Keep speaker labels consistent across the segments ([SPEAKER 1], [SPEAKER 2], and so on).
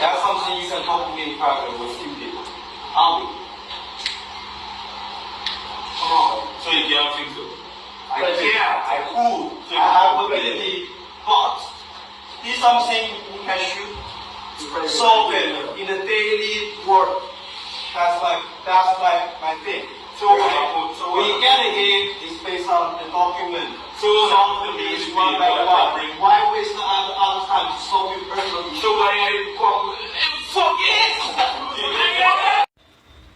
[SPEAKER 1] That's something you can talk to me in private with few people. I'll do. Come on.
[SPEAKER 2] So you can't fix it?
[SPEAKER 1] I can't. I could. I have ability, but this is something we can shoot. Solve it in the daily work. That's my thing. So we get ahead is based on the document.
[SPEAKER 2] So
[SPEAKER 1] solve the these one by one. Why waste the other time to solve your personal issue?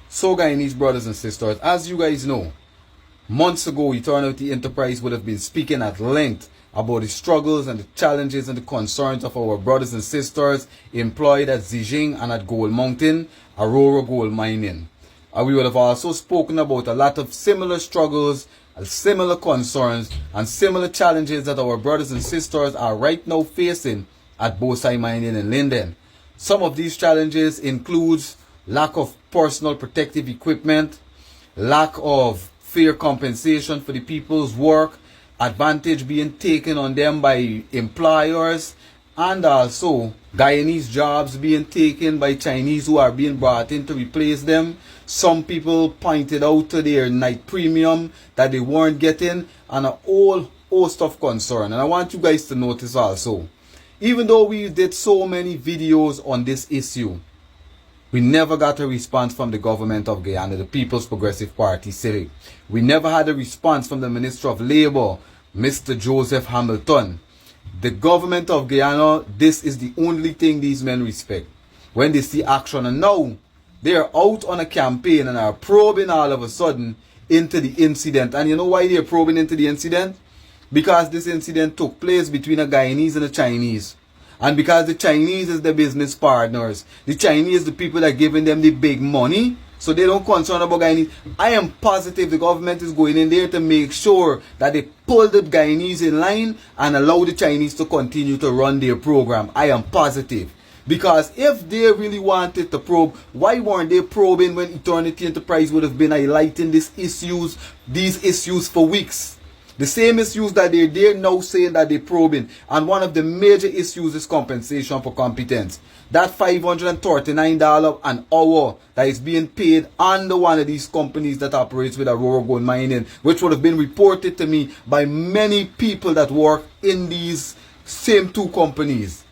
[SPEAKER 3] So Guyanese brothers and sisters, as you guys know, months ago Eternity Enterprise would have been speaking at length about the struggles and the challenges and the concerns of our brothers and sisters employed at Zijing and at Gold Mountain, Aurora Gold Mining. We would have also spoken about a lot of similar struggles, similar concerns, and similar challenges that our brothers and sisters are right now facing at Bosai Mining in Linden. Some of these challenges includes lack of personal protective equipment, lack of fair compensation for the people's work, advantage being taken on them by employers, and also Guyanese jobs being taken by Chinese who are being brought in to replace them. Some people pointed out to their night premium that they weren't getting, and a whole host of concern. And I want you guys to notice also, even though we did so many videos on this issue, we never got a response from the government of Guyana, the People's Progressive Party, CIRIC. We never had a response from the Minister of Labour, Mr. Joseph Hamilton. The government of Guyana, this is the only thing these men respect when they see action. And now they are out on a campaign and are probing all of a sudden into the incident. And you know why they are probing into the incident? Because this incident took place between a Guyanese and a Chinese. And because the Chinese is the business partners, the Chinese is the people that are giving them the big money, so they don't concern about Guyanese. I am positive the government is going in there to make sure that they pull the Guyanese in line and allow the Chinese to continue to run their program. I am positive. Because if they really wanted to probe, why weren't they probing when Eternity Enterprise would have been highlighting these issues for weeks? The same issues that they're now saying that they're probing. And one of the major issues is compensation for competence. That $539 an hour that is being paid under one of these companies that operates with Aurora Gold Mining, which would have been reported to me by many people that work in these same two companies.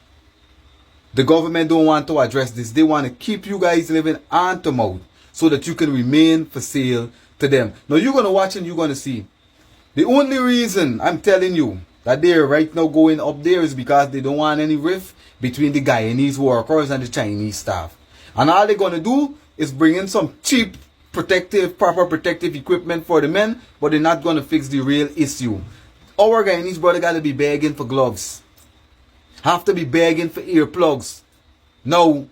[SPEAKER 3] The government don't want to address this. They want to keep you guys living hand to mouth so that you can remain for sale to them. Now you're going to watch and you're going to see. The only reason I'm telling you that they're right now going up there is because they don't want any rift between the Guyanese workers and the Chinese staff. And all they're going to do is bring in some cheap proper protective equipment for the men, but they're not going to fix the real issue. Our Guyanese brother got to be begging for gloves. Have to be begging for earplugs. Now,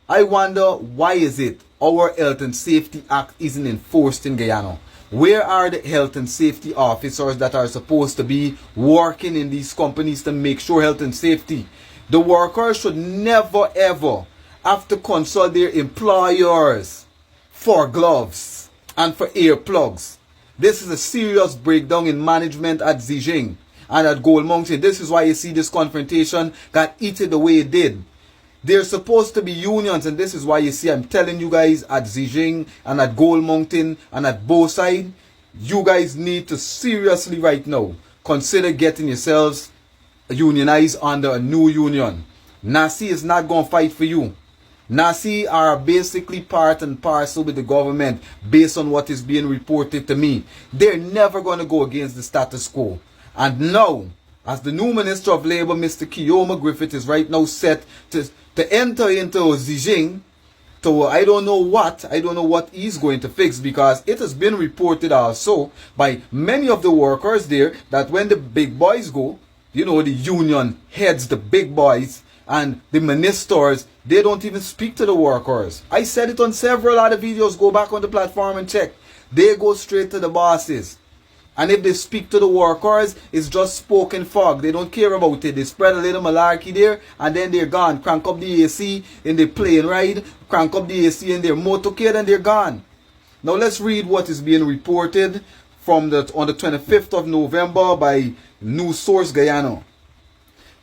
[SPEAKER 3] I wonder why is it our Health and Safety Act isn't enforced in Guyana? Where are the health and safety officers that are supposed to be working in these companies to make sure health and safety? The workers should never ever have to consult their employers for gloves and for earplugs. This is a serious breakdown in management at Zijing and at Gold Mountain. This is why you see this confrontation got heated the way it did. There's supposed to be unions, and this is why you see I'm telling you guys at Zijing and at Gold Mountain and at Bosai, you guys need to seriously right now consider getting yourselves unionized under a new union. Nasi is not going to fight for you. Nasi are basically part and parcel with the government based on what is being reported to me. They're never going to go against the status quo. And now, as the new Minister of Labour, Mr. Kioma Griffith, is right now set to enter into Zijing, to I don't know what he's going to fix, because it has been reported also by many of the workers there that when the big boys go, you know, the union heads, the big boys and the ministers, they don't even speak to the workers. I said it on several other videos. Go back on the platform and check. They go straight to the bosses. And if they speak to the workers, it's just spoken fog. They don't care about it. They spread a little malarkey there, and then they're gone. Crank up the AC in the plane ride, crank up the AC in their motorcade, and they're gone. Now let's read what is being reported on the 25th of November by News Source Guyana.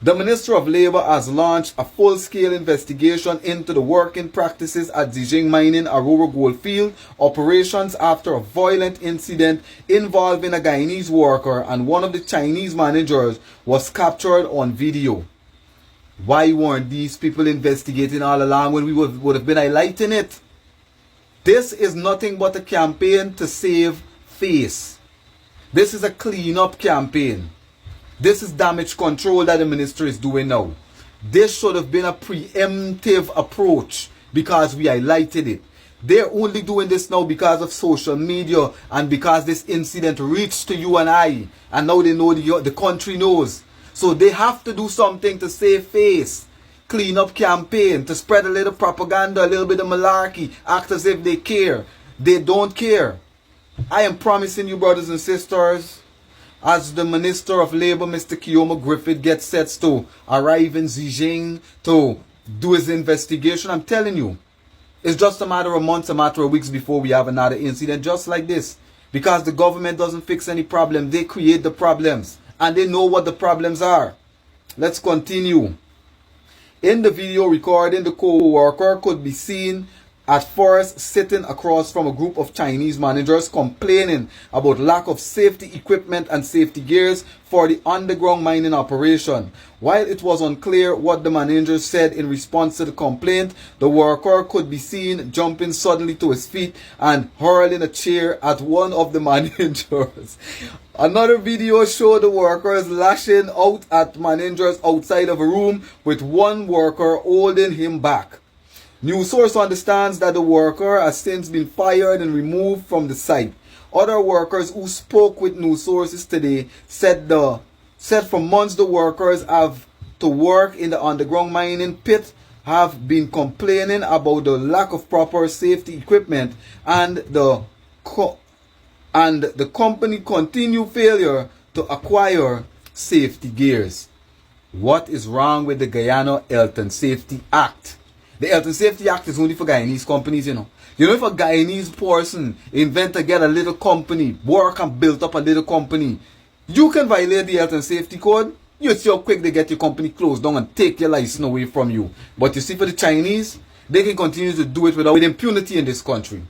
[SPEAKER 3] The Minister of Labour has launched a full-scale investigation into the working practices at Zijing Mining Aurora Goldfield operations after a violent incident involving a Guyanese worker and one of the Chinese managers was captured on video. Why weren't these people investigating all along when we would have been highlighting it? This is nothing but a campaign to save face. This is a clean-up campaign. This is damage control that the minister is doing now. This should have been a preemptive approach because we highlighted it. They're only doing this now because of social media and because this incident reached to you and I. And now they know, the country knows. So they have to do something to save face. Clean up campaign, to spread a little propaganda, a little bit of malarkey, act as if they care. They don't care. I am promising you, brothers and sisters, as the Minister of Labour, Mr. Guyanese Griffith, gets set to arrive in Zijing to do his investigation, I'm telling you, it's just a matter of months, a matter of weeks before we have another incident just like this. Because the government doesn't fix any problem, they create the problems. And they know what the problems are. Let's continue. In the video recording, the co-worker could be seen at first sitting across from a group of Chinese managers complaining about lack of safety equipment and safety gears for the underground mining operation. While it was unclear what the managers said in response to the complaint, the worker could be seen jumping suddenly to his feet and hurling a chair at one of the managers. Another video showed the workers lashing out at managers outside of a room with one worker holding him back. News source understands that the worker has since been fired and removed from the site. Other workers who spoke with news sources today said for months the workers have to work in the underground mining pit have been complaining about the lack of proper safety equipment and the company continued failure to acquire safety gears. What is wrong with the Guyana Health and Safety Act? The Health and Safety Act is only for Guyanese companies, you know. You know, if a Guyanese person invent to get a little company, work and build up a little company, you can violate the Health and Safety Code. You see how quick they get your company closed down and take your license away from you. But you see, for the Chinese, they can continue to do it with impunity in this country.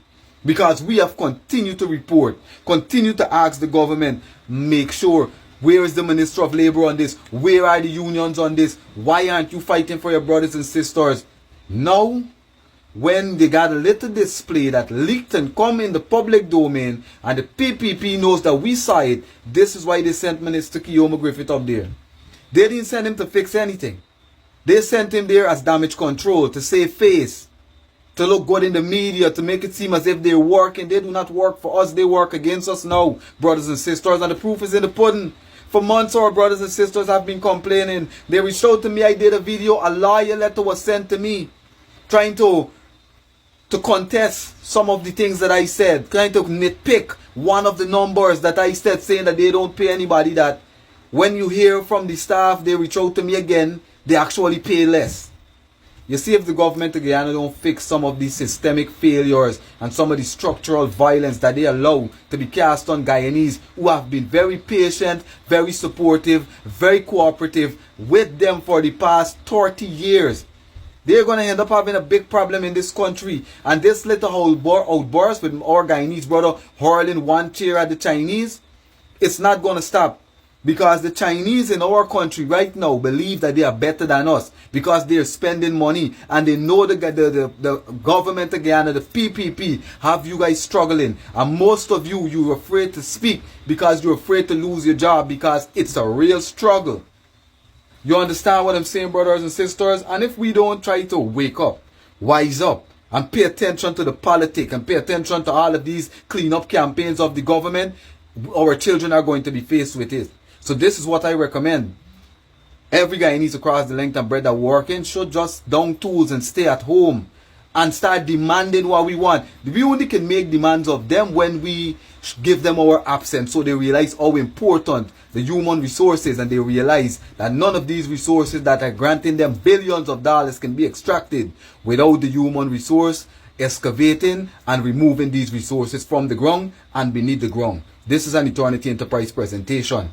[SPEAKER 3] Because we have continued to report, continue to ask the government, make sure, where is the Minister of Labour on this? Where are the unions on this? Why aren't you fighting for your brothers and sisters? Now, when they got a little display that leaked and come in the public domain, and the PPP knows that we saw it, this is why they sent Minister Guyanese Griffith up there. They didn't send him to fix anything. They sent him there as damage control, to save face, to look good in the media, to make it seem as if they're working. They do not work for us, they work against us now, brothers and sisters, and the proof is in the pudding. For months our brothers and sisters have been complaining. They reached out to me, I did a video, a lawyer letter was sent to me, trying to contest some of the things that I said, trying to nitpick one of the numbers that I said, saying that they don't pay anybody, that when you hear from the staff, they reach out to me again, they actually pay less. You see, if the government of Guyana don't fix some of these systemic failures and some of the structural violence that they allow to be cast on Guyanese, who have been very patient, very supportive, very cooperative with them for the past 30 years, they're going to end up having a big problem in this country. And this little outburst with our Guyanese brother hurling one chair at the Chinese, it's not going to stop. Because the Chinese in our country right now believe that they are better than us because they're spending money, and they know the government of Guyana, the PPP, have you guys struggling. And most of you, you're afraid to speak because you're afraid to lose your job, because it's a real struggle. You understand what I'm saying, brothers and sisters? And if we don't try to wake up, wise up, and pay attention to the politics and pay attention to all of these clean-up campaigns of the government, our children are going to be faced with it. So this is what I recommend. Every Guyanese across the length and breadth of working should just down tools and stay at home and start demanding what we want. We only can make demands of them when we give them our absence, so they realize how important the human resources, and they realize that none of these resources that are granting them billions of dollars can be extracted without the human resource excavating and removing these resources from the ground and beneath the ground. This is an Eternity Enterprise presentation.